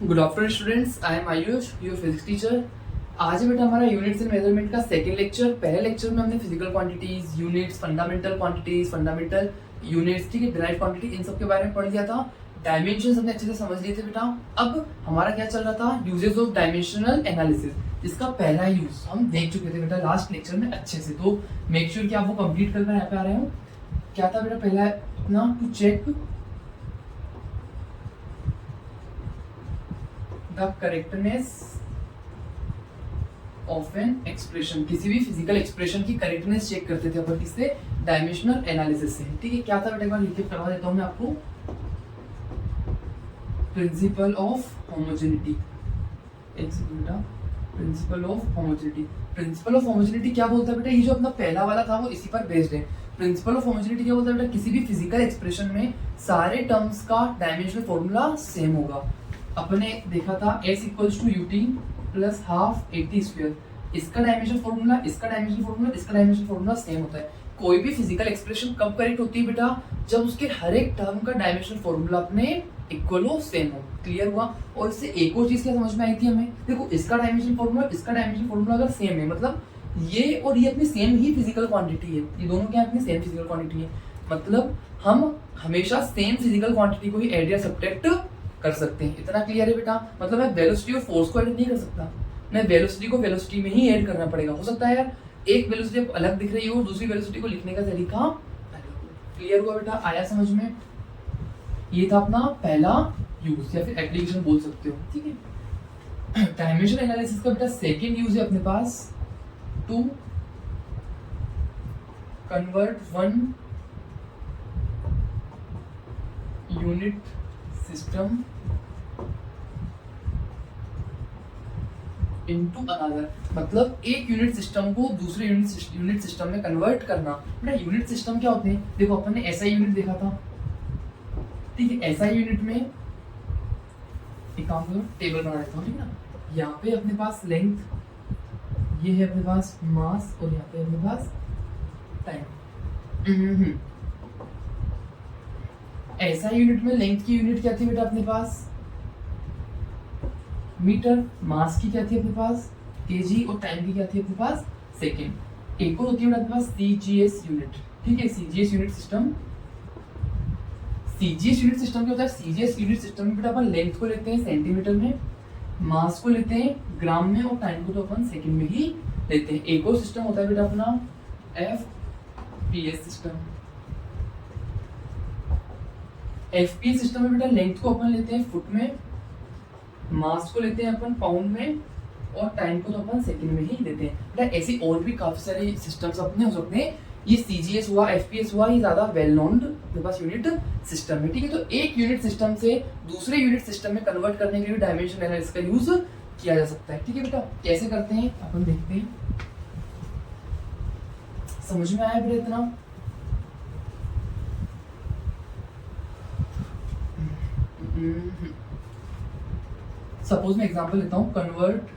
Good afternoon students, I am Ayush, your physics teacher. आज है बेटा हमारा यूनिट्स एंड मेजरमेंट का सेकंड लेक्चर। पहले लेक्चर में हमने physical quantities, units, fundamental quantities, fundamental units, ठीक है, डिराइव्ड क्वांटिटी, इन सब के बारे में पढ़ लिया था। डायमेंशंस हमने अच्छे से समझ लिए थे बेटा। अब हमारा क्या चल रहा था, यूजेस ऑफ डायमेंशनल एनालिसिस, जिसका पहला यूज हम देख चुके थे बेटा लास्ट लेक्चर में अच्छे से। तो मेक श्योर कि आप वो कंप्लीट करके यहाँ पे आ रहे हो। क्या था बेटा पहला अपना, to check the correctness of an expression. किसी भी फिजिकल एक्सप्रेशन की करेक्टनेस चेक करते थे अपन किससे, डायमेंशनल एनालिसिस से। ठीक है, क्या था बेटा, एक बार रिकेप करवा देता हूं मैं आपको। प्रिंसिपल ऑफ होमोजेनिटी, एक सेकंड बेटा, principle of homogeneity. Principle of homogeneity क्या बोलता है बेटा, ये जो अपना पहला वाला था वो इसी पर बेस्ड है। प्रिंसिपल ऑफ होमोजेनिटी क्या बोलता है बेटा, किसी भी फिजिकल एक्सप्रेशन में सारे टर्म्स का डायमेंशनल फॉर्मूला सेम होगा। अपने देखा था s equals to ut plus half A T square, इसका डायमेंशन फॉर्मूला, इसका डायमेंशन फॉर्मूला, इसका डायमेंशन फॉर्मूला सेम होता है। कोई भी फिजिकल एक्सप्रेशन कब करेक्ट होती है बेटा, जब उसके हर एक टर्म का डायमेंशन फॉर्मूला अपने इक्वल हो, सेम हो। क्लियर हुआ। और इससे एक और चीज क्या समझ में आई थी हमें, देखो इसका डायमेंशन फॉर्मूला, इसका डायमेंशन फॉर्मूला अगर सेम है, मतलब ये और ये अपनी सेम ही फिजिकल क्वांटिटी है, ये दोनों क्या अपनी सेम फिजिकल क्वांटिटी है, मतलब हम हमेशा सेम फिजिकल क्वांटिटी को ही ऐड या सब्ट्रैक्ट कर सकते हैं। इतना क्लियर है बेटा। मतलब मैं वेलोसिटी और फोर्स को ऐड नहीं कर सकता, मैं वेलोसिटी को वेलोसिटी में ही ऐड करना पड़ेगा। हो सकता है यार एक वेलोसिटी आपको अलग दिख रही हो और दूसरी वेलोसिटी को लिखने का तरीका अलग। क्लियर हुआ बेटा, आया समझ में। ये था अपना पहला यूज या फिर एप्लीकेशन बोल सकते हो। ठीक है, डायमेंशन एनालिसिस का बेटा सेकेंड यूज है अपने पास, to convert one unit system into another. मतलब एक यूनिट सिस्टम को दूसरे यूनिट सिस्टम में कन्वर्ट करना। बेटा यूनिट सिस्टम क्या होते हैं, देखो अपन ने एसआई यूनिट देखा था, ठीक है। एसआई यूनिट में एक काम करो, टेबल बना देता हूँ, ठीक है ना। यहाँ पे अपने पास लेंथ, ये है अपने पास मास, और यहाँ पे अपने पास टाइम। एसआई यूनिट में लेंथ की यूनिट क्या थी बेटा अपने पास, मीटर। मास की क्या थी अपने पास, केजी। और टाइम की क्या थी अपने पास, सेकेंड। एक और होती है अपने पास सीजीएस यूनिट, ठीक है। CGS unit system, CGS unit system क्या होता है, सीजीएस यूनिट सिस्टम में बेटा अपन लेंथ को लेते हैं सेंटीमीटर में, मास को लेते हैं ग्राम में, और टाइम को तो अपन सेकेंड में ही लेते हैं। एक और सिस्टम होता है बेटा अपना एफपीएस सिस्टम। एफपीएस सिस्टम में बेटा लेंथ को अपन लेते हैं फुट में, मास को लेते हैं अपन पाउंड में, और टाइम को तो अपन सेकंड में ही लेते हैं। बेटा ऐसी और भी काफी सारे सिस्टम्स अपने हो सकते हैं। ये सीजीएस हुआ, एफपीएस हुआ, ये ज्यादा वेल नोन मेरे पास यूनिट सिस्टम है, ठीक है। तो एक यूनिट सिस्टम से दूसरे यूनिट सिस्टम में कन्वर्ट करने के लिए डायमेंशन एनालिसिस का यूज किया जा सकता है, ठीक है बेटा। कैसे करते हैं अपन देखते हैं, समझ में आया बेटा इतना। सपोज मैं एग्जांपल लेता हूं, कन्वर्ट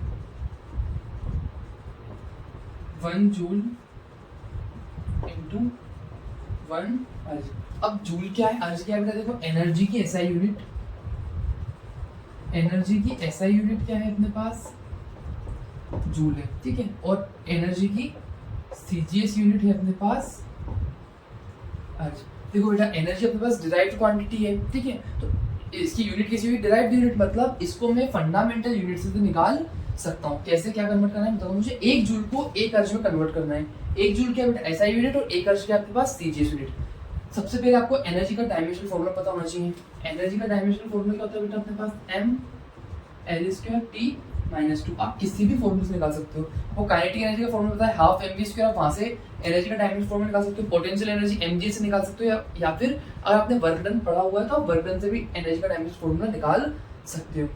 1 जूल इनटू 1 अर्ज। अब जूल क्या है, अर्ज क्या है बेटा, देखो एनर्जी की एसआई यूनिट, एनर्जी की एसआई यूनिट क्या है अपने पास, जूल है, ठीक है। और एनर्जी की सीजीएस यूनिट है अपने पास अर्ज। देखो बेटा एनर्जी अपने पास डिराइव्ड क्वांटिटी है, ठीक है। तो इसकी यूनिट कैसी हुई, डिराइव्ड यूनिट, मतलब इसको मैं फंडामेंटल यूनिट से निकाल सकता हूँ। कैसे, क्या कन्वर्ट करना है बताओ मुझे। एक जूल को एक अर्ज में कन्वर्ट करना है। एक जूल क्या बेटा एसआई यूनिट, और एक अर्ज क्या आपके पास सीजीएस यूनिट। सबसे पहले आपको एनर्जी का डायमेंशनल फॉर्मूला पता होना चाहिए। एनर्जी का डायमेंशनल फॉर्मूला क्या होता है बेटा अपने पास, M L square T minus 2। आप किसी भी फॉर्मूले से निकाल सकते हो। वो काइनेटिक एनर्जी का फॉर्मूला होता है हाफ एम वी स्क्वायर, आप वहां से एनर्जी का डायमेंशनल फॉर्मूला निकाल सकते हो। पोटेंशियल एनर्जी एमजी से निकाल सकते हो, या फिर अगर आपने वर्क डन पढ़ा हुआ है तो आप वर्क डन से भी एनर्जी का डायमेंशनल फॉर्मूला निकाल सकते हो।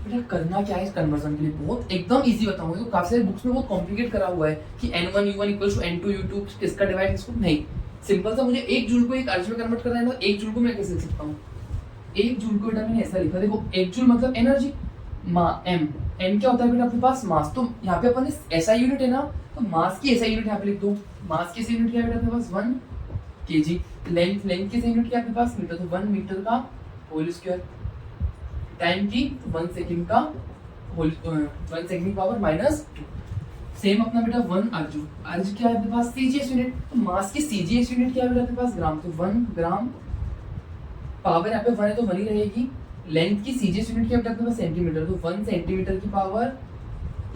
बेटा करना क्या है इस कन्वर्जन के लिए, बहुत एकदम इजी बताऊंगा। तो काफी सारी बुक्स में बहुत कॉम्प्लिकेट करा हुआ है कि n1 u1 equals to n2 u2, किसका डिवाइड किसको, नहीं। सिंपल सा, मुझे एक जूल को एक अर्ज में कन्वर्ट करना है, तो एक जूल को मैं कैसे लिख सकता हूँ, एक जूल को बेटा मैंने ऐसा लिखा, देखो एक जूल मतलब एनर्जी, एम एम क्या होता है बेटा अपने पास, मास। तो यहाँ पे अपन एसआई यूनिट है ना, तो मास की एसआई यूनिट यहाँ पे लिख दो। मास की एसआई यूनिट क्या है बेटा अपने पास, 1 केजी। लेंथ, लेंथ की एसआई यूनिट क्या है अपने पास, मीटर, तो 1 मीटर का होल स्क्वायर। टाइम की 1 सेकंड का 1 सेकंड की पावर -2। सेम अपना बेटा 1 अर्ज, अर्ज क्या है अपने पास सीजीएस यूनिट, तो मास की सीजीएस यूनिट क्या है बेटा अपने पास ग्राम, तो 1 ग्राम, पावर यहाँ पे 1 है तो 1 ही रहेगी। लेंथ की सीजीएस यूनिट क्या बेटा अपने पास सेंटीमीटर, तो 1 सेंटीमीटर की पावर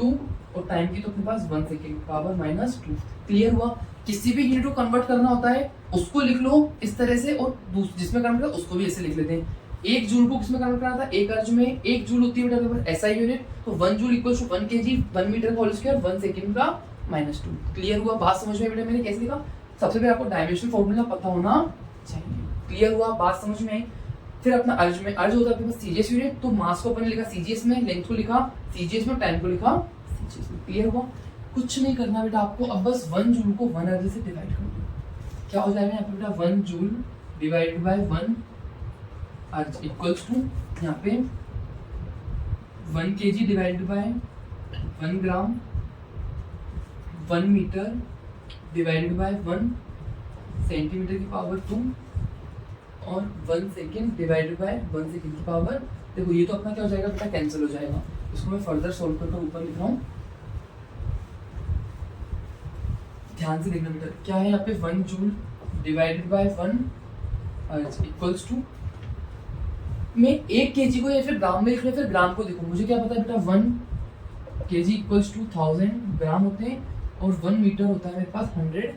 2, और टाइम की तो अपने पास 1 सेकंड की पावर -2। क्लियर हुआ। किसी भी यूनिट को कन्वर्ट करना होता है उसको लिख लो इस तरह से, और जिसमें कन्वर्ट करना उसको भी ऐसे लिख लेते हैं। 1 जूल को किसमें कन्वर्ट करना था, 1 अर्ज में। 1 जूल होती है बेटा अपने पास एसआई यूनिट, तो 1 joule equal to 1 KG 1 metre whole square 1 second का -2। क्लियर हुआ। बात समझ में बेटा मैंने कैसे लिखा, सबसे पहले आपको डायमेंशनल फॉर्मूला पता होना चाहिए। क्लियर हुआ, बात समझ में आई। फिर अपना अर्ज में, अर्ज होता है अपने पास सीजीएस यूनिट, तो मास को अपन ने लिखा सीजीएस में, लेंथ को लिखा सीजीएस में, टाइम को लिखा सीजीएस में। क्लियर हुआ। कुछ नहीं करना बेटा आपको, अब बस 1 जूल को 1 अर्ज से डिवाइड कर दो। क्या हो जाएगा यहाँ पे बेटा 1 जूल डिवाइडेड बाय 1 अर्ज इक्वल्स टू यहाँ पे 1 KG divided by 1 gram, 1 metre divided by 1 centimetre की पावर 2, और 1 सेकेंड डिवाइडेड बाय 1 सेकेंड की पावर। देखो ये तो अपना क्या हो जाएगा बेटा कैंसिल हो जाएगा, इसको मैं फर्दर सोल्व करके ऊपर लिख रहा हूँ, ध्यान से देखना बेटा। क्या है यहाँ पे 1 जूल डिवाइडेड बाय 1 अर्ज इक्वल्स टू, मैं 1 केजी को या फिर ग्राम में लिख रहा, फिर ग्राम को देखो, मुझे क्या पता है बेटा 1 केजी इक्वल्स टू 1000 ग्राम होते हैं, और 1 मीटर होता है मेरे पास 100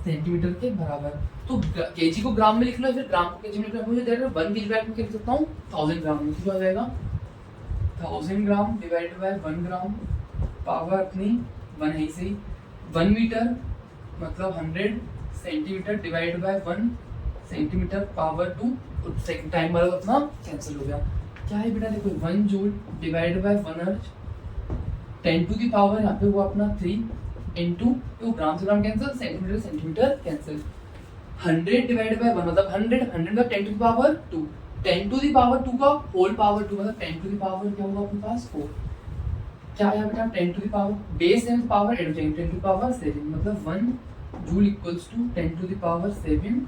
सेंटीमीटर के बराबर। तो केजी को ग्राम में लिख लो, फिर ग्राम को केजी में लिख लो, मुझे देखो 1 केजी बैग में लिख सकता हूँ 1000 ग्राम में, क्या हो जाएगा 1000 gram divided by 1 gram, power अपनी 1 है से 1 मीटर मतलब 100 centimetre divide by 1 centimetre power 2, second time वाला अपना कैंसिल हो गया। क्या है बेटा देखो 1 जूल डिवाइड बाय 1 अर्ज 10 टू द पावर यहाँ पे हुआ अपना 3 इनटू, तो ग्राम से gram cancel, centimetre centimetre cancel, 100 divided by 1 मतलब 100, 100 का 10 to the power 2, 10 to the power 2 का होल पावर 2 मतलब 10 टू द पावर क्या होगा अपने पास 4। क्या है बेटा 10 to the power base and power add हो जाएंगे, 10 टू द पावर 7 मतलब 1 joule equals to 10 to the power 7।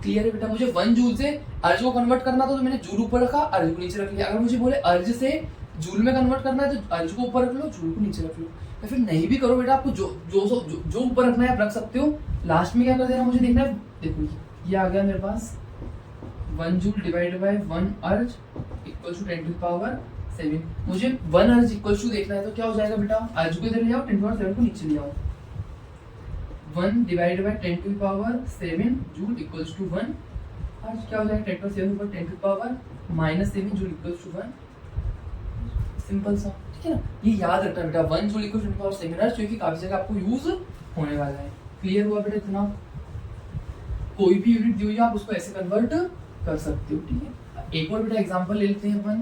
Clear है बेटा। मुझे 1 जूल से अर्ज को कन्वर्ट करना था तो मैंने जूल ऊपर रखा, अर्ज को नीचे रख लिया। अगर मुझे बोले अर्ज से जूल में कन्वर्ट करना है तो अर्ज को ऊपर रख लो, जूल को नीचे रख लो, या फिर नहीं भी करो बेटा, आपको जो ऊपर रखना है आप रख सकते हो। लास्ट में क्या कर देना मुझे देखना है, देखो ये आ गया मेरे पास 1 joule divided by 1 erg equal to 10 to the power 7। मुझे 1 अर्ज इक्वल टू देखना है तो क्या हो जाएगा बेटा, अर्ज को इधर ले आओ, 10 टू द पावर 7 को नीचे ले आओ, 1 divided by 10 to the power 7 joule equals to 1 erg. क्या हो जाएगा 10 टू द 7 ऊपर 10 to the power -7 joule equals to 1। Simple सा, ठीक है ना। ये याद रखना बेटा 1 joule equal to 10 to the power 7 erg, क्योंकि काफी जगह आपको यूज होने वाला है। क्लियर हुआ बेटा इतना। कोई भी यूनिट दी हुई है आप उसको ऐसे कन्वर्ट कर सकते हो, ठीक है। एक और बेटा एग्जांपल ले लेते हैं अपन।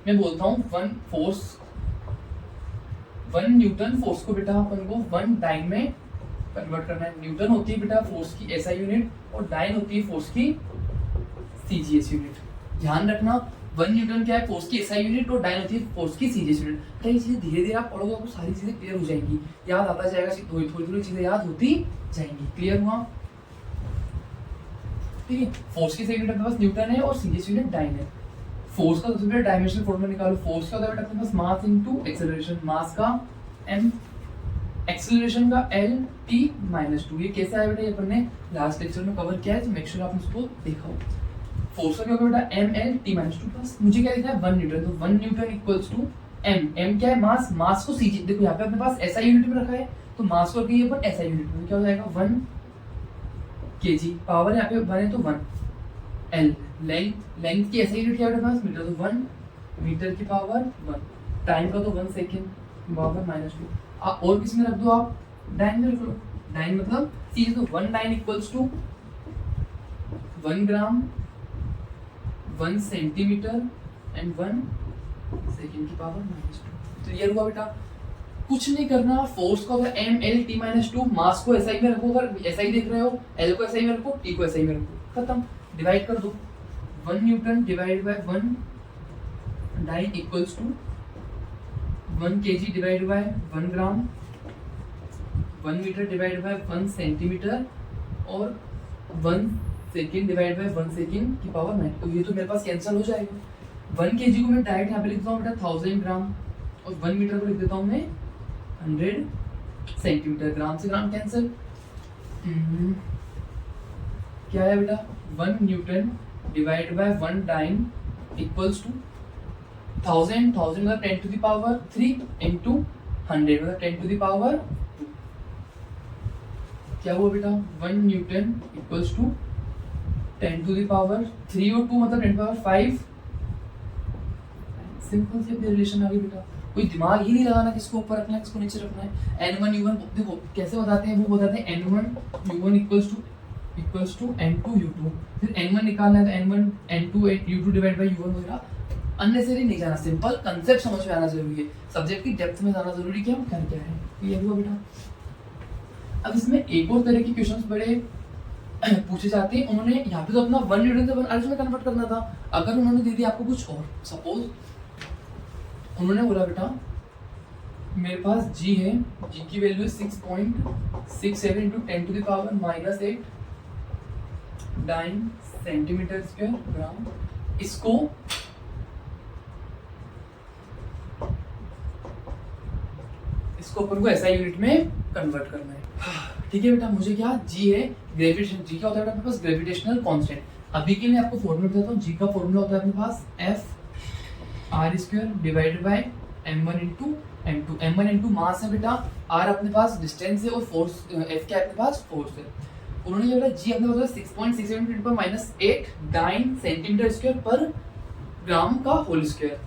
मैं बोलता हूँ 1 न्यूटन फोर्स को बेटा अपन को 1 डाइन में कन्वर्ट करना है। न्यूटन होती है बेटा फोर्स की एसआई यूनिट, और डाइन होती है फोर्स की सीजीएस यूनिट। ध्यान रखना 1 न्यूटन क्या है फोर्स की एसआई यूनिट, और डाइन होती है फोर्स की सीजीएस यूनिट। बेटा ये चीजें धीरे धीरे आप पढ़ोगे आपको सारी चीजें क्लियर हो जाएंगी, याद आता जाएगा, थोड़ी थोड़ी चीजें याद होती जाएंगी। क्लियर हुआ, ठीक है। फोर्स की यूनिट अपने पास न्यूटन है और सीजीएस यूनिट डाइन है। फोर्स का सबसे पहले डायमेंशनल फॉर्मूला निकालो। फोर्स का होता है बेटा अपने पास मास इनटू एक्सेलरेशन, मास का m, एक्सेलरेशन का l, t -2। ये कैसे आया बेटा, ये अपन ने लास्ट लेक्चर में कवर किया है, तो मेक श्योर आपने उसको देखा हो। फोर्स का क्या होगा बेटा m l t -2 प्लस मुझे क्या लिखना है 1 न्यूटन, तो 1 न्यूटन इक्वल्स टू m क्या है मास, मास को सीजी, देखो यहाँ पे अपने पास एसआई यूनिट में रखा है, तो मास को रखिए अपन एसआई यूनिट में, क्या हो जाएगा 1 केजी, पावर यहाँ पे 1 है तो 1, l लेंथ की एसआई यूनिट क्या है अपने पास मीटर, तो 1 मीटर की पावर 1, टाइम का तो 1 सेकेंड पावर -2। और किस में रख दो आप, डाइन में रख लो, डाइन मतलब सीधे, तो 1 dyne equals to 1 gram 1 centimetre and 1 second की पावर -2। क्लियर हुआ बेटा। कुछ नहीं करना, फोर्स का होगा m l t -2, मास को एसआई में रखो, अगर एसआई देख रहे हो l को एसआई में रखो, t को एसआई में रखो, खत्म, डिवाइड कर दो। 1 newton divide by 1 dyne equals to 1 kg divide by 1 gram, 1 metre divide by 1 centimetre और 1 सेकेंड डिवाइड बाय 1 सेकेंड की पावर 9। तो ये तो मेरे पास कैंसिल हो जाएगा। 1 kg को मैं डायरेक्ट यहाँ पे लिख देता हूँ बेटा 1000 ग्राम, और 1 मीटर को लिख देता हूँ मैं 100 सेंटीमीटर। ग्राम से ग्राम कैंसिल। क्या है बेटा 1 newton divide by 1 dyne equals to 1000 मतलब 10 टू द पावर 3 इंटू 100 मतलब 10 टू द पावर 2। क्या हुआ बेटा 1 newton equals to 10 to the power 3 और 2 मतलब 10 पावर 5। सिंपल सी रिलेशन आ गई बेटा। कोई दिमाग ही नहीं लगाना किसको ऊपर रखना है किसको नीचे रखना है। n1 u1 देखो कैसे बताते हैं, वो बताते हैं n1 u1 equals to n2 u2। फिर n1 निकालना है तो n1 n2 u2 divide by u1 वगैरह अननेसेसरी नहीं जाना। सिंपल कंसेप्ट समझ में आना जरूरी है, सब्जेक्ट की डेप्थ में जाना जरूरी क्या कर क्या है। ये हुआ बेटा। अब इसमें एक और तरह के क्वेश्चंस बड़े पूछे जाते हैं। उन्होंने यहाँ पे तो अपना 1 न्यूटन से 1 अर्ज में कन्वर्ट करना था। अगर उन्होंने दे दिया आपको कुछ और, सपोज उन्होंने बोला बेटा मेरे पास g है, g की value 6.67 into 10 to the power -8 dyne centimetre square gram. इसको अपन को एसआई यूनिट में कन्वर्ट करना है। ठीक है बेटा। मुझे क्या g है ग्रेविटेशन, g क्या होता है बेटा अपने पास ग्रेविटेशनल कांस्टेंट। अभी के लिए आपको फॉर्मूला बताता हूँ। g का फॉर्मूला होता है अपने पास f r square divided by m1 into m2। m1 into mass है बेटा, r अपने पास डिस्टेंस है और फोर्स f क्या है अपने पास फोर्स है। उन्होंने जो बेटा g अपने पास 6.67 इंटू -8 डाइन सेंटीमीटर स्क्वायर पर ग्राम का होल स्क्वायर।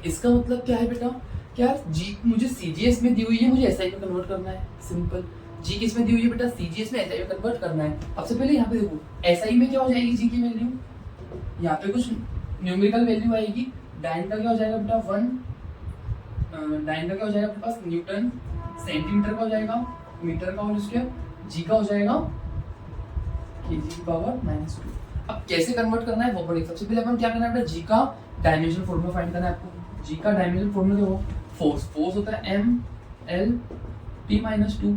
इसका मतलब क्या है बेटा, क्या g मुझे CGS में दी हुई है, मुझे SI में कन्वर्ट करना है। सिंपल। g किस में दी हुई है बेटा, CGS में SI में कन्वर्ट करना है। अब से पहले यहाँ पे देखो SI में क्या हो जाएगी g की वैल्यू, यहाँ पे कुछ न्यूमेरिकल वैल्यू आएगी। डाइन का क्या हो जाएगा बेटा 1, डाइन का क्या हो जाएगा अपने पास न्यूटन, सेंटीमीटर का हो जाएगा मीटर का होल स्क्वायर, g का हो जाएगा kg की पावर -2। अब कैसे कन्वर्ट करना है वो पढ़ेंगे। सबसे पहले अपन क्या करना है बेटा, g का डायमेंशनल फॉर्मूला फाइंड करना है आपको। g का डायमेंशनल फॉर्मूला देखो, फोर्स होता है m l t -2।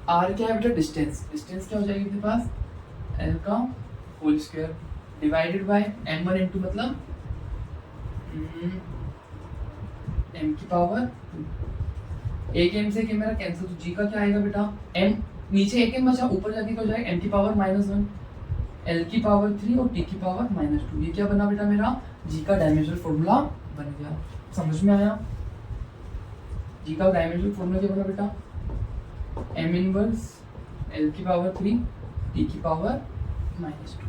r क्या है बेटा डिस्टेंस क्या हो जाएगी अपने पास l का whole square divided by m1 into मतलब m की पावर 2। एक m से मेरा कैंसिल, तो g का क्या आएगा बेटा m, नीचे एक m बचा, ऊपर जाके क्या हो जाएगा m की पावर -1 l की पावर 3 और t की पावर -2। ये क्या बना बेटा मेरा g का डायमेंशनल फॉर्मूला बन गया। समझ में आया। g का डायमेंशनल फॉर्मूला क्या बना बेटा m इनवर्स l की पावर 3 t की पावर -2।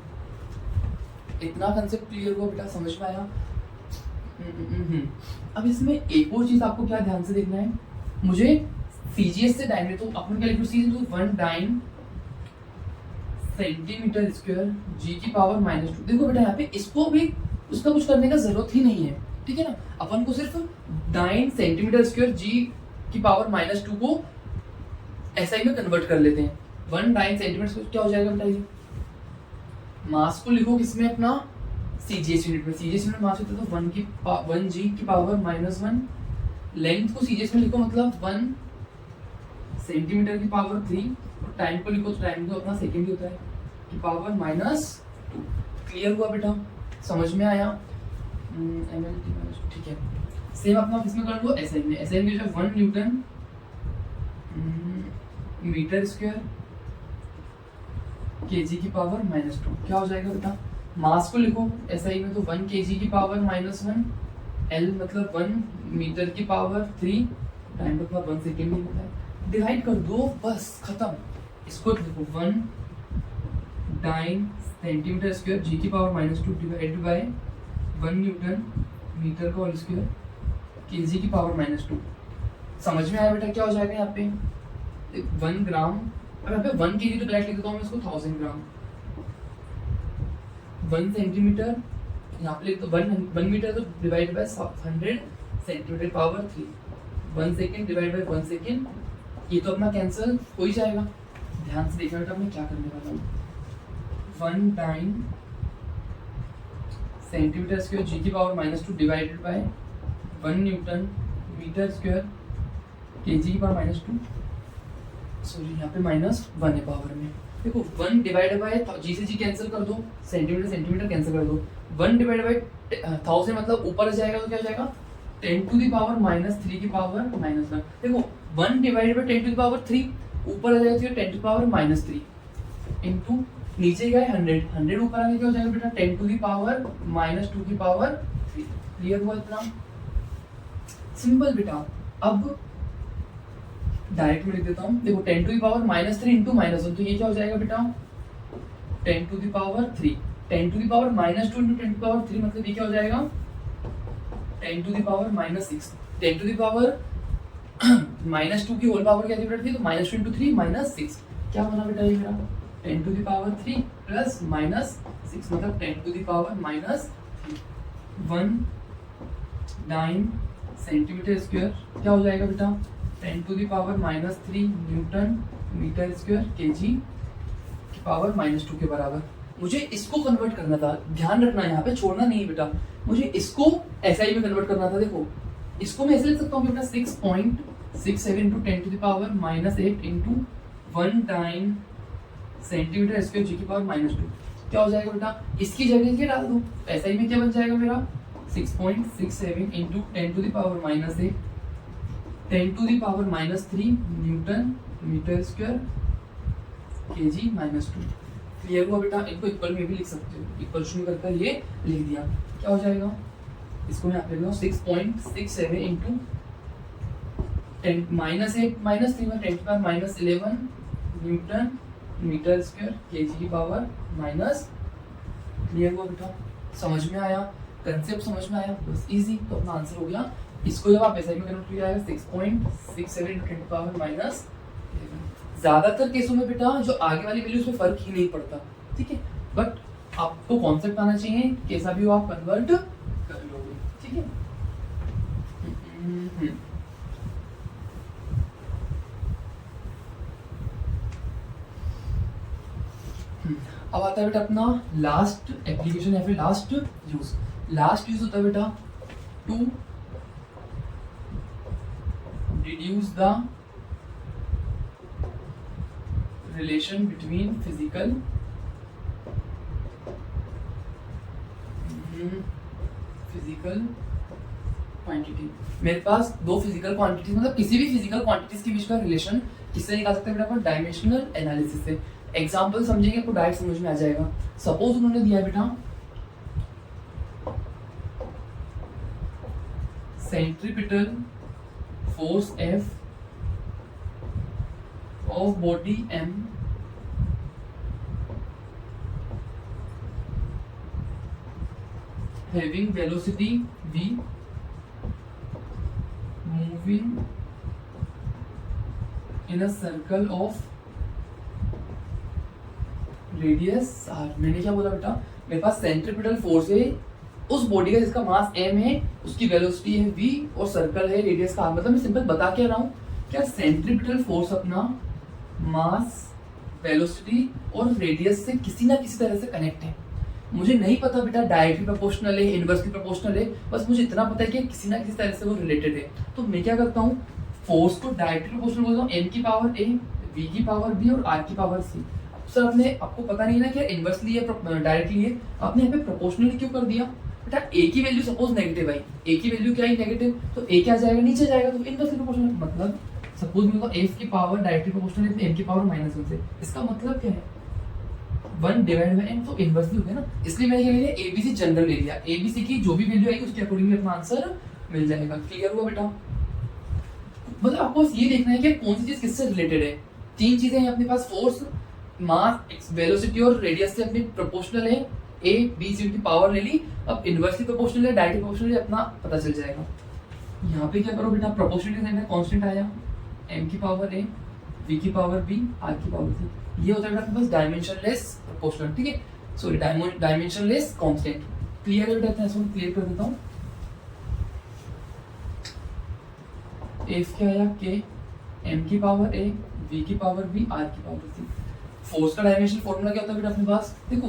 इतना कंसेप्ट क्लियर हुआ बेटा, समझ में आया। अब इसमें एक और चीज आपको क्या ध्यान से देखना है, मुझे CGS से डाइन, तो अपन क्या लिखो CGS तो 1 डाइन सेंटीमीटर स्क्वायर g की पावर -2। देखो बेटा यहाँ पे इसको भी उसका कुछ करने का जरूरत ही नहीं है, ठीक है ना। अपन को सिर्फ डाइन सेंटीमीटर स्क्वायर g की पावर -2 को SI में कन्वर्ट कर लेते हैं। 1 डाइन सेंटीमीटर स्क्वायर क्या हो जाएगा बेटा, ये मास को लिखो किसमें अपना CGS यूनिट में। CGS यूनिट मास होता है तो 1 g की पावर -1। लेंथ को CGS में लिखो मतलब 1 सेंटीमीटर की पावर 3। और टाइम को लिखो तो टाइम तो अपना सेकंड ही होता है की पावर -2। क्लियर हुआ बेटा, समझ में आया। ठीक है। सेम अपना किसमें कर लो SI में। SI में जो 1 न्यूटन मीटर स्क्वायर kg की पावर -2 क्या हो जाएगा बेटा। मास को लिखो SI में तो 1 kg की पावर -1, L मतलब 1 मीटर की पावर 3, टाइम तो अपना 1 सेकेंड ही होता है। डिवाइड कर दो बस खत्म। इसको लिखो 1 डाइन सेंटीमीटर स्क्वायर g की power -2 divided by 1 newton metre का होल स्क्वायर kg की पावर -2। समझ में आया बेटा क्या हो जाएगा यहाँ पे 1 ग्राम। अब यहाँ पे 1 kg तो डायरेक्ट लिख देता हूँ मैं इसको 1000 ग्राम। 1 सेंटीमीटर यहाँ पे लिख दो 1 मीटर तो divide by 100 centimetre power 3। 1 second divide by 1 second, ये तो अपना कैंसिल हो ही जाएगा। ध्यान से देखना बेटा मैं क्या करने वाला हूँ। 1 डाइन सेंटीमीटर स्क्वायर g की power -2 divided by 1 newton metre square kg की पावर -2, सॉरी यहाँ पे -1 है पावर में। देखो 1 डिवाइडेड बाय जी से जी कैंसिल कर दो, सेंटीमीटर सेंटीमीटर कैंसिल कर दो, 1 डिवाइडेड बाय 1000 मतलब ऊपर आ जाएगा तो क्या हो जाएगा 10 टू द पावर -3 की पावर -1। देखो 1 divided by 10 to the power 3 ऊपर आ जाएगा तो 10 टू द पावर -3 इनटू नीचे गए 100 100 ऊपर आने क्या हो जाएगा बेटा 10 टू द पावर -2 की पावर 3। क्लियर हुआ इतना सिंपल बेटा। अब डायरेक्ट में लिख देता हूँ, देखो 10 टू द पावर -3 इंटू -1 तो ये क्या हो जाएगा बेटा 10 to the power 3, 10 to the power -2 into 10 to the power 3 मतलब ये क्या हो जाएगा 10 to the power -6, 10 to the power -2 की होल पावर क्या थी बेटा थी तो -2 इंटू 3 -6 क्या बना बेटा ये मेरा 10 टू द पावर 3 प्लस -6 मतलब 10 to the power -19 centimetre square क्या हो जाएगा बेटा 10 to the power -3 newton metre square KG की पावर -2 के बराबर। मुझे इसको कन्वर्ट करना था, ध्यान रखना यहाँ पे छोड़ना नहीं है बेटा, मुझे इसको एसआई में कन्वर्ट करना था। देखो इसको मैं ऐसे लिख सकता हूँ बेटा 6.67 into 10 to the power -8 into 19 centimetre square g की पावर -2 क्या हो जाएगा बेटा, इसकी जगह क्या डाल दूँ एसआई में क्या बन जाएगा मेरा 6.67 into 10 to the power -8 10 to the power -3 newton metre square KG -2। Clear हुआ बेटा। इनको इक्वल में भी लिख सकते हो, इक्वल शून्य करके ये लिख दिया क्या हो जाएगा, इसको मैं आप लिख रहा हूँ 6.67 इंटू 10 -8 -3 में 10 power -11 newton metre square KG की पावर माइनस। क्लियर हुआ बेटा, समझ में आया, कंसेप्ट समझ में आया, बस इजी। तो अपना आंसर हो गया। इसको जब आप एसआई में कन्वर्ट किया जाएगा 6.67 इंटू 10 पावर -11। ज्यादातर केसों में बेटा जो आगे वाली वैल्यू उसमें फर्क ही नहीं पड़ता, ठीक है, बट आपको कॉन्सेप्ट आना चाहिए, कैसा भी हो आप कन्वर्ट कर लोगे, ठीक है। अब आता है बेटा अपना लास्ट एप्लीकेशन या फिर लास्ट यूज। लास्ट यूज होता है बेटा to deduce the relation between physical quantity. मेरे पास दो फिजिकल क्वांटिटीज मतलब किसी भी फिजिकल क्वांटिटीज के बीच का रिलेशन किससे निकाल सकते हैं बेटा अपन डायमेंशनल एनालिसिस से। एग्जाम्पल समझेंगे आपको डायरेक्ट समझ में आ जाएगा। सपोज उन्होंने दिया बेटा centripetal force F of body M having velocity V moving in a circle of radius R। मैंने क्या बोला बेटा, मेरे पास सेंट्रीपिटल फोर्स है उस बॉडी का जिसका मास m है, उसकी वेलोसिटी है v और सर्कल है रेडियस का R। मतलब मैं सिंपल बता क्या रहा हूँ, क्या सेंट्रीपिटल फोर्स अपना मास वेलोसिटी और रेडियस से किसी ना किसी तरह से कनेक्ट है। मुझे नहीं पता बेटा डायरेक्टली प्रोपोर्शनल है इनवर्सली प्रोपोर्शनल है, बस मुझे इतना पता है कि किसी ना किसी तरह से वो रिलेटेड है। तो मैं क्या करता हूँ, फोर्स को डायरेक्टली प्रोपोर्शनल बोलता हूँ, m की पावर a v की पावर b और r की पावर c। सर आपने आपको पता नहीं ना कि इनवर्सली है डायरेक्टली है, आपने यहाँ पे प्रोपोर्शनली क्यों कर दिया बेटा। a की value suppose negative I, a की वैल्यू क्या है नेगेटिव, तो a क्या जाएगा नीचे जाएगा, तो इनवर्सली प्रोपोर्शनल। मतलब सपोज मेरे को f की पावर डायरेक्टली प्रोपोर्शनल है तो m की पावर -1 से, इसका मतलब क्या है 1 डिवाइड बाय m, तो इनवर्सली हो गया ना। इसलिए मैंने क्या ले लिया abc जनरल ले लिया, abc की जो भी वैल्यू आएगी उसके अकॉर्डिंगली अपना आंसर मिल जाएगा। क्लियर हुआ बेटा। मतलब आपको ये देखना है कि कौन सी चीज किससे रिलेटेड है। तीन चीजें हैं अपने पास, फोर्स मास वेलोसिटी और रेडियस से अपनी प्रोपोर्शनल है, a b c की पावर ले ली। अब इनवर्सली प्रोपोर्शनल है डायरेक्टली प्रोपोर्शनल है, अपना पता चल जाएगा। यहाँ पे क्या करो बेटा, प्रोपोर्शनलिटी साइन में कांस्टेंट आया, m की पावर a v की पावर b r की पावर c। ये होता है बेटा बस डायमेंशनलेस प्रोपोर्शनल, ठीक है, सॉरी डायमेंशनलेस कांस्टेंट। क्लियर है बेटा, इसको क्लियर कर देता हूँ। f क्या आया k, m की पावर a v की पावर b r की पावर c। फोर्स का डायमेंशनल फॉर्मूला क्या होता है बेटा अपने पास, देखो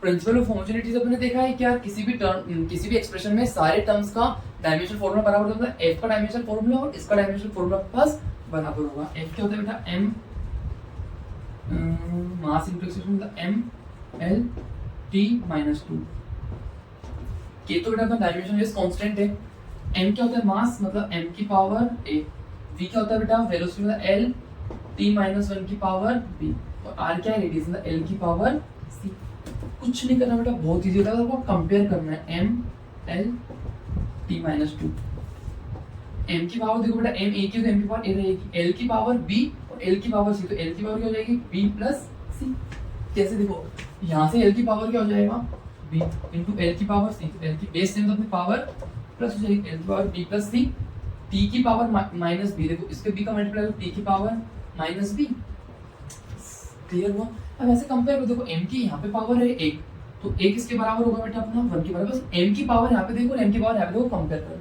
प्रिंसिपल ऑफ होमोजेनिटी अपने देखा है क्या, किसी भी टर्म किसी भी एक्सप्रेशन में सारे टर्म्स का डायमेंशनल फॉर्मूला बराबर होता है। f का डायमेंशनल फॉर्मूला और इसका डायमेंशनल फॉर्मूला आपके पास बराबर होगा। f क्या होता है बेटा m मास इंटू एक्सेलरेशन मतलब M L T minus two. के तो बेटा अपना डायमेंशन इज कांस्टेंट है। m क्या होता है मास मतलब m की पावर a। v क्या होता है बेटा वेलोसिटी मतलब l t माइनस 1 की पावर b। और r क्या है रेडियस मतलब l की पावर c। कुछ नहीं करना बेटा, बहुत इजी होता है, आपको कंपेयर करना है m l t minus 2। m की पावर देखो बेटा m a की तो m की पावर a रहेगी, l की पावर b और l की पावर c, तो l की पावर क्या हो जाएगी b प्लस c। कैसे देखो यहाँ से l की पावर क्या हो जाएगा b इंटू एल की पावर c, तो l की बेस सेम तो अपनी पावर प्लस हो जाएगी l की power b plus c, t की पावर माइनस b, देखो इसके b का मल्टीप्लाई तो t की पावर माइनस b। क्लियर हुआ। अब ऐसे कंपेयर करो, देखो m की यहाँ पे पावर है 1, तो 1 किसके बराबर होगा बेटा अपना 1 के बराबर। बस m की पावर यहाँ पे देखो और m की पावर यहाँ पे देखो, कंपेयर कर लो,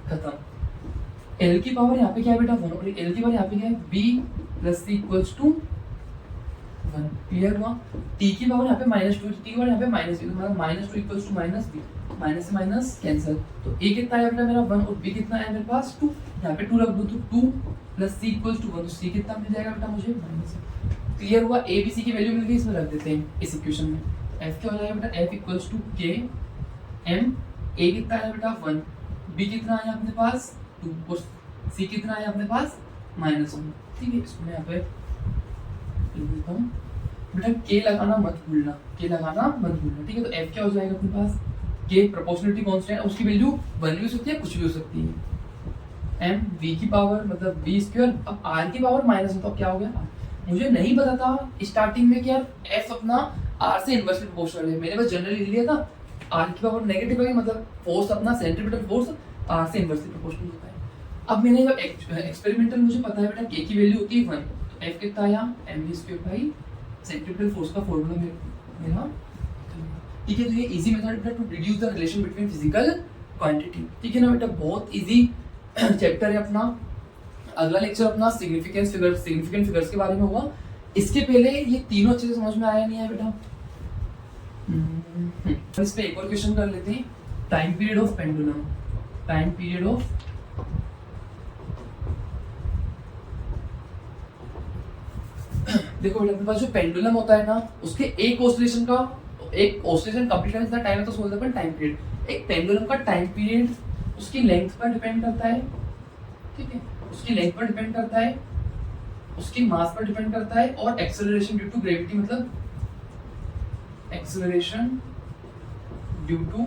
खत्म। l की पावर यहाँ पे क्या है बेटा 1 और l की पावर यहाँ पे क्या है b plus c equals to 1। Clear हुआ। t की पावर यहाँ पे माइनस 2, t की पावर यहाँ पे माइनस b, तो मतलब minus 2 equals to minus b, minus से माइनस कैंसिल, तो a कितना है बेटा मेरा 1 और b कितना है मेरे पास 2, यहाँ पे 2 रख दो तो 2 प्लस c इक्वल्स टू 1, तो c कितना मिल जाएगा बेटा मुझे माइनस। क्लियर हुआ। a b c की वैल्यू मिल गई, इसमें रख देते हैं इस इक्वेशन में। f क्या हो जाएगा बेटा f equals to k m, a कितना है बेटा 1, b कितना है अपने पास 2 और c कितना है अपने पास माइनस 1। ठीक है, इसको मैं यहाँ पे लिख देता हूँ बेटा, k लगाना मत भूलना, k लगाना मत भूलना। ठीक है, तो f क्या हो जाएगा अपने पास k प्रोपोर्शनलिटी कांस्टेंट, उसकी वैल्यू 1 भी हो सकती है कुछ भी हो सकती है। m v की पावर मतलब v स्क्वायर, अब r की पावर माइनस तो क्या हो गया, मुझे नहीं पता था स्टार्टिंग में कि यार f अपना r से इनवर्सली प्रोपोर्शनल है, मैंने बस जनरली ले लिया था r की पावर नेगेटिव है मतलब फोर्स अपना सेंट्रीपिटल फोर्स r से इनवर्सली प्रोपोर्शनल होता है। अब मैंने जब एक्सपेरिमेंटल मुझे पता है बेटा k की वैल्यू होती है 1, तो f कितना आया mv square by centripetal force का फॉर्मूला मेरा। ठीक है, तो ये इजी मेथड है to deduce the relation between physical quantity. ठीक है ना बेटा, बहुत इजी चैप्टर है अपना। अगला लेक्चर अपना सिग्निफिकेंट फिगर्स के बारे में होगा। इसके पहले ये तीनों अच्छे से समझ में आया नहीं है बेटा। इस पे एक और क्वेश्चन कर लेते हैं, time period of pendulum. Time period of देखो बेटा, अपने पास जो पेंडुलम होता है ना, उसके एक ऑसिलेशन कंप्लीट होने का टाइम है, तो सोच अपन टाइम पीरियड। एक पेंडुलम का टाइम पीरियड उसकी लेंथ पर डिपेंड करता है। ठीक है, उसकी लेंथ पर डिपेंड करता है, उसकी मास पर डिपेंड करता है, और एक्सेलरेशन ड्यू टू ग्रेविटी मतलब acceleration due to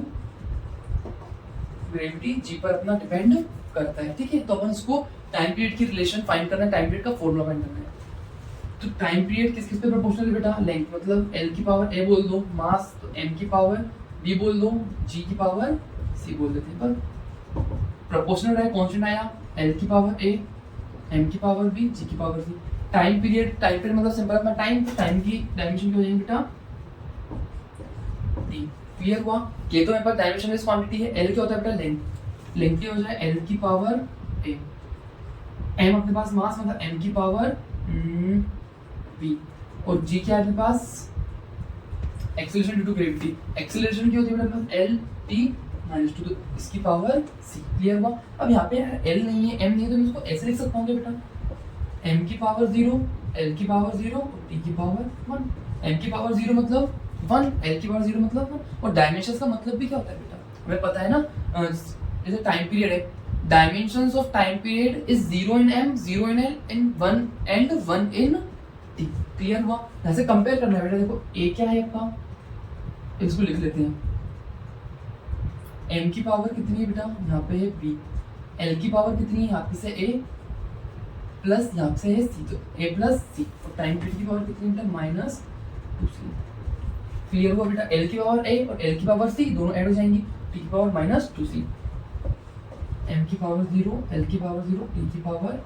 gravity G पर अपना डिपेंड करता है। ठीक है, तो अपन इसको टाइम पीरियड की रिलेशन फाइंड करना है, टाइम पीरियड का फॉर्मूला फाइंड करना है। तो टाइम पीरियड किस किस पे प्रोपोर्शनल है बेटा, लेंथ मतलब l की पावर a बोल दो, मास तो m की पावर b बोल दो, g की पावर c बोल देते हैं। पर प्रोपोर्शनल है, कांस्टेंट आया l की पावर a, m की पावर b, g की पावर c। टाइम पीरियड मतलब सिंपल अपना टाइम, तो टाइम की डायमेंशन क्या हो जाएगी बेटा t। क्लियर हुआ। k तो मेरे पास डायमेंशनलेस क्वांटिटी है, l क्या होता है बेटा लेंथ क्या हो जाए l की पावर a, m अपने पास मास मतलब m की पावर v, और g क्या है अपने पास acceleration due to gravity. Acceleration क्या होती है अपने पास l t माइनस 2, तो इसकी पावर c। क्लियर हुआ। अब यहाँ पे l नहीं है m नहीं है, तो मैं इसको ऐसे लिख सकता हूँ क्या बेटा, m की पावर 0, l की पावर 0 और t की पावर 1। m की पावर 0 मतलब 1, l की पावर 0 मतलब 1। और डायमेंशंस का मतलब भी क्या होता है बेटा, हमें पता है ना, जैसे टाइम पीरियड है, dimensions of time period is 0 in m, 0 in l, and 1 in t। Clear हुआ। ऐसे कंपेयर करना है बेटा, देखो a क्या है आपका, इसको लिख लेते हैं, m की पावर कितनी है बेटा, यहाँ पे है b, l की पावर कितनी है, यहाँ पे से a प्लस यहाँ से है c, तो a प्लस c, और टाइम पीरियड की पावर कितनी है बेटा माइनस 2c। क्लियर हुआ बेटा, l की पावर a और l की पावर c दोनों ऐड हो जाएंगी, t की पावर माइनस 2c, m की पावर 0, l की पावर 0, t की पावर,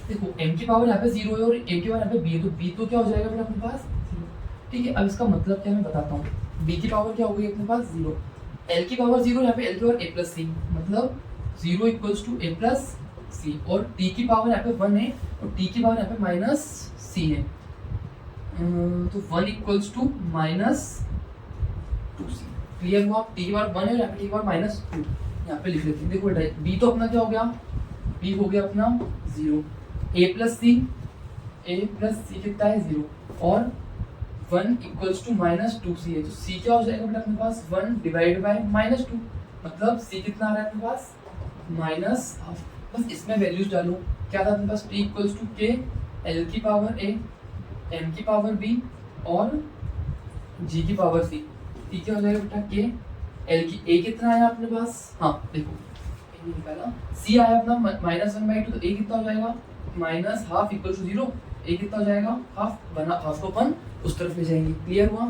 देखो m की पावर यहाँ पे 0 है और a की पावर यहाँ पे b है, तो b तो क्या हो जाएगा बेटा अपने पास 0। ठीक है, अब इसका मतलब क्या मैं बताता हूँ, b की पावर क्या हो गई अपने पास 0, l की पावर 0, यहाँ पे l की पावर a प्लस c, मतलब 0 equals to a plus c, और t की पावर यहाँ पे 1 है और t की पावर यहाँ पे माइनस c है, तो 1 equals to minus 2c। Clear हुआ। t की पावर 1 है और यहाँ पे t की पावर माइनस 2, यहाँ पे लिख लेते हैं। देखो बेटा b तो अपना क्या हो गया, b हो गया अपना 0, a plus c a plus c कितना है 0 और 1 इक्वल्स टू -2c है, तो c क्या हो जाएगा बेटा अपने पास 1 डिवाइड बाय -2, मतलब c कितना आ रहा है अपने पास -हाफ। बस इसमें वैल्यूज डालो, क्या था अपने पास t equals to k l की पावर a m की पावर b और g की पावर c। t क्या हो जाएगा बेटा k l की a कितना आया अपने पास, हाँ देखो a निकाला, c आया अपना -1/2, तो a कितना हो जाएगा -हाफ इक्वल टू 0, a कितना हो जाएगा हाफ, बना हाफ को अपन उस तरफ ले जाएंगे। क्लियर हुआ,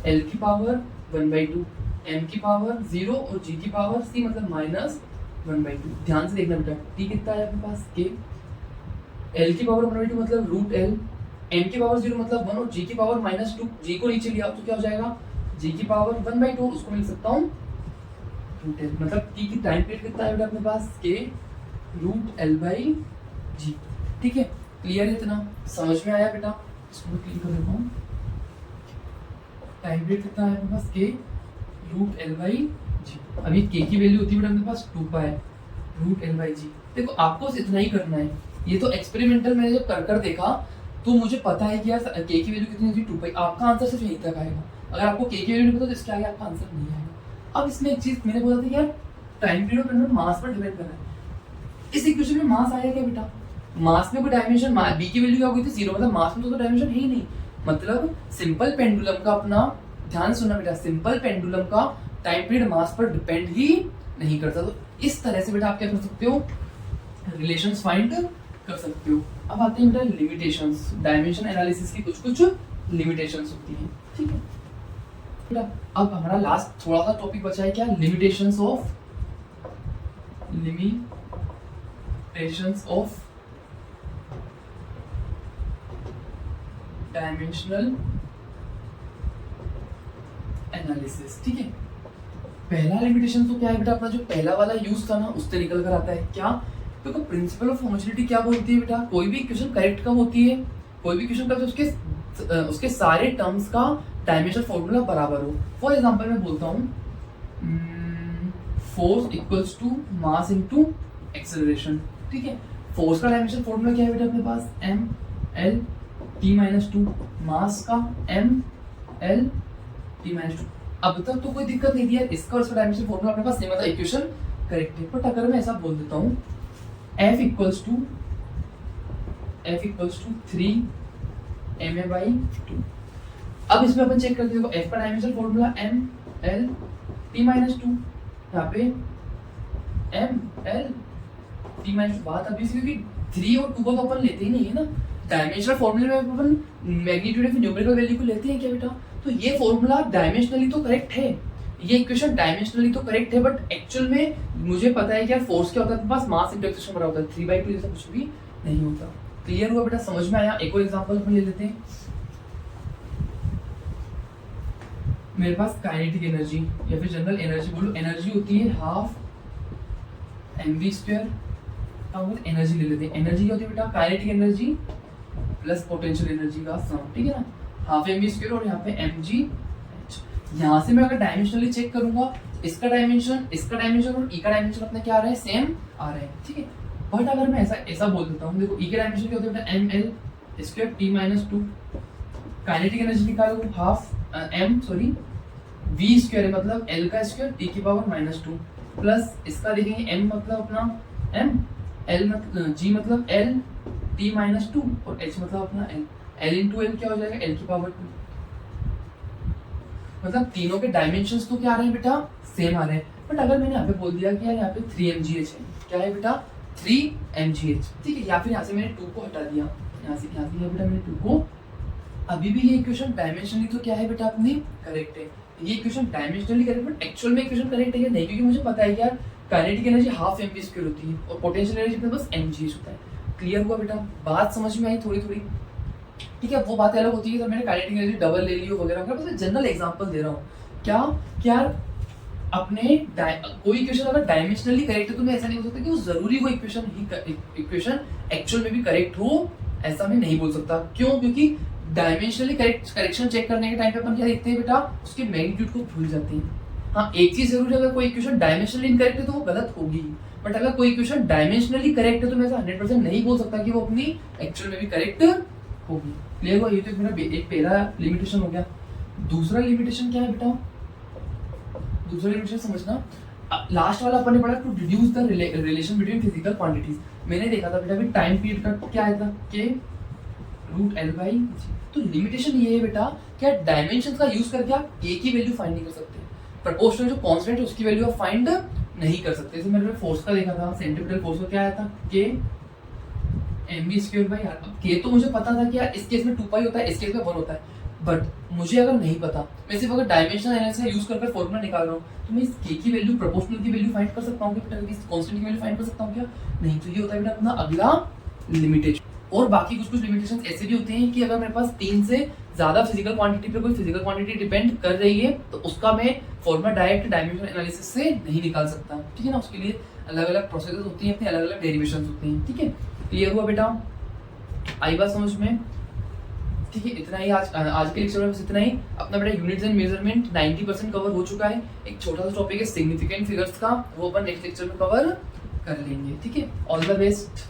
l की पावर 1/2 m की पावर 0 और g की पावर c मतलब -1/2। ध्यान से देखना बेटा, t कितना है अपने पास k, l की पावर 1/2 मतलब रूट l, m की पावर 0 मतलब 1 और g की पावर -2, g को नीचे लिया तो क्या हो जाएगा g की पावर 1/2, उसको मिल सकता हूँ रूट l, मतलब t की टाइम पीरियड कितना है बेटा अपने पास k रूट l/g। ठीक है, क्लियर है, इतना समझ में आया बेटा, इसको मैं क्लियर कर देता हूँ। टाइम पीरियड कितना है अपने पास k रूट l/g। अभी k की वैल्यू होती है बेटा अपने पास 2 रूट l/g। देखो आपको इतना ही करना है, ये तो एक्सपेरिमेंटल मैंने जब कर देखा तो मुझे पता है कि यार k की वैल्यू कितनी होती है 2 आपका आंसर सिर्फ यहीं तक आएगा। अगर आपको k की वैल्यू नहीं पता तो इसके आगे आपका आंसर नहीं आएगा। अब इसमें एक चीज मैंने बोला था कि यार टाइम पीरियड पर मास पर डिपेंड कर रहा है, इस इक्वेशन में मास आया क्या बेटा, मास में कोई डायमेंशन, b की वैल्यू क्या हो गई थी 0, मतलब मास में तो डायमेंशन है ही नहीं, मतलब सिंपल पेंडुलम का अपना, ध्यान सुनना बेटा, सिंपल पेंडुलम का टाइम पीरियड मास पर डिपेंड ही नहीं करता। तो इस तरह से बेटा आप क्या कर सकते हो, रिलेशंस फाइंड कर सकते हो। अब आते हैं बेटा लिमिटेशंस, डायमेंशन एनालिसिस की कुछ लिमिटेशंस होती हैं। ठीक है बेटा, अब हमारा लास्ट थोड़ा सा टॉपिक बचा है क्या, लिमिटेशंस ऑफ डायमेंशनल एनालिसिस। ठीक है, पहला लिमिटेशन तो क्या है बेटा, अपना जो पहला वाला यूज था ना उससे निकल कर आता है क्या, तो प्रिंसिपल ऑफ होमोजेनिटी क्या बोलती है बेटा, कोई भी इक्वेशन करेक्ट कब होती है, कोई भी इक्वेशन कब उसके सारे टर्म्स का डायमेंशन फॉर्मूला बराबर हो। फॉर एग्जांपल मैं बोलता हूँ force equals to mass into acceleration. ठीक है, फोर्स का डायमेंशन फॉर्मूला क्या है बेटा अपने पास m l t-2, मास का m l t-2। अब तक तो कोई दिक्कत नहीं थी यार, इसका और इसका डायमेंशन फॉर्मूला अपने पास सेम है, इक्वेशन करेक्ट है। बट अगर मैं ऐसा बोल देता हूँ f इक्वल्स टू 3 ma/2, अब इसमें अपन चेक करते हैं, f का dimension formula m l t-2, यहाँ पे m l t-2, बात अभी से, क्योंकि 3 और 2 को तो अपन लेते ही नहीं है ना, डायमेंशनल फॉर्मूले में अपन मैग्नीट्यूड ऑफ न्यूमेरिकल वैल्यू को लेते हैं क्या बेटा, तो ये फॉर्मूला डायमेंशनली तो करेक्ट है, ये इक्वेशन डायमेंशनली तो करेक्ट है, बट एक्चुअल में मुझे पता है कि यार फोर्स क्या होता है, पास मास इंटू एक्सेलरेशन बराबर होता है 3/2, जैसा कुछ भी नहीं होता। क्लियर हुआ बेटा, समझ में आया। एक और एग्जांपल अपन ले लेते हैं, मेरे पास काइनेटिक एनर्जी या फिर जनरल एनर्जी बोलो, एनर्जी होती है हाफ mv², एनर्जी ले लेते हैं, एनर्जी क्या होती है बेटा, kinetic energy plus potential energy का सम। ठीक है ना, हाफ mv² और यहाँ पे mg। यहाँ से मैं अगर डायमेंशनली चेक करूंगा, इसका डायमेंशन और ई का डायमेंशन अपने क्या आ रहा है, सेम आ रहे हैं। ठीक है, बट अगर मैं ऐसा बोल देता हूँ, देखो ई के डायमेंशन क्या होते हैं ml² t-2, काइनेटिक एनर्जी निकालो हाफ v² है, मतलब l का स्क्वायर t की पावर -2, प्लस इसका देखेंगे m मतलब अपना m, l मतलब g मतलब l t-2 और h मतलब अपना l इंटू l क्या हो जाएगा l की पावर 2, मतलब तीनों के डायमेंशंस तो क्या आ रहे हैं बेटा, सेम आ रहे हैं। बट अगर मैंने यहाँ पे बोल दिया कि यार यहाँ पे 3 mgh है, क्या है बेटा 3 mgh, ठीक है, या फिर यहाँ से मैंने 2 को हटा दिया, यहाँ से बेटा मैंने 2 को, अभी भी ये इक्वेशन डायमेंशनली तो क्या है बेटा अपनी करेक्ट है, ये equation dimensionally correct, but actual में इक्वेशन करेक्ट है या नहीं, क्योंकि मुझे पता है कि यार काइनेटिक एनर्जी हाफ mv² होती है और पोटेंशियल एनर्जी बस mgh होता है। क्लियर हुआ बेटा, बात समझ में आई थोड़ी थोड़ी। ठीक है, वो बातें अलग होती है, तो मैंने काइनेटिक एनर्जी डबल ले ली हो वगैरह, बस जनरल एग्जांपल दे रहा हूँ क्या यार, अपने कोई इक्वेशन अगर डायमेंशनली करेक्ट है तो मैं ऐसा नहीं हो सकता कि वो जरूरी वो इक्वेशन एक्चुअल में भी करेक्ट हो, ऐसा मैं नहीं बोल सकता। क्यों, क्योंकि डायमेंशनली करेक्शन चेक करने के टाइम पे अपन क्या देखते हैं बेटा, उसके मैग्नीट्यूड को भूल जाते हैं। हाँ, एक चीज जरूर है, अगर कोई इक्वेशन डायमेंशनली इनकरेक्ट है तो वो गलत होगी, बट अगर कोई इक्वेशन डायमेंशनली करेक्ट है तो मैं ऐसा 100% नहीं बोल सकता कि वो अपनी एक्चुअल में भी करेक्ट होगी। क्लियर हुआ? ये तो मेरा एक पहला लिमिटेशन हो गया। दूसरा लिमिटेशन क्या है बेटा? दूसरा लिमिटेशन समझना, लास्ट वाला अपन ने पढ़ा to deduce the relation between physical quantities. मैंने देखा था बेटा भी टाइम पीरियड का क्या आया था के रूट एल बाई। तो लिमिटेशन ये है बेटा क्या डायमेंशन का यूज करके आप के की वैल्यू फाइंड नहीं कर सकते, प्रपोर्शनल जो कांस्टेंट है उसकी वैल्यू आप फाइंड नहीं कर सकते। जैसे मैंने फोर्स का देखा था, सेंट्रीपिटल फोर्स का क्या आया था K M B square by R. अब के तो मुझे पता था कि यार इस केस में 2 पाई होता है, इस केस में 1 होता है, बट मुझे अगर नहीं पता, मैं सिर्फ अगर डायमेंशनल एनालिसिस यूज करके फॉर्मूला निकाल रहा हूँ, तो मैं इस के की वैल्यू प्रपोर्शनल की वैल्यू फाइंड कर सकता हूँ क्या? इस कांस्टेंट की वैल्यू फाइंड कर सकता हूँ क्या? नहीं। तो ये होता है बेटा अपना अगला लिमिटेशन। और बाकी कुछ कुछ लिमिटेशंस ऐसे भी होते हैं कि अगर मेरे पास 3 से ज्यादा फिजिकल क्वांटिटी पे कोई फिजिकल क्वांटिटी डिपेंड कर रही है तो उसका मैं फॉर्मूला डायरेक्ट डायमेंशनल एनालिसिस से नहीं निकाल सकता, ठीक है ना? उसके लिए अलग अलग प्रोसेसेस होती हैं, अपने अलग अलग डेरिवेशंस होते हैं, ठीक है? क्लियर हुआ बेटा? आई बात समझ में? ठीक है, इतना ही आज के लेक्चर में बस इतना ही। अपना बेटा यूनिट्स एंड मेजरमेंट 90% कवर हो चुका है। एक छोटा सा टॉपिक है सिग्निफिकेंट फिगर्स का, वो अपन नेक्स्ट लेक्चर में कवर कर लेंगे, ठीक है? All the best.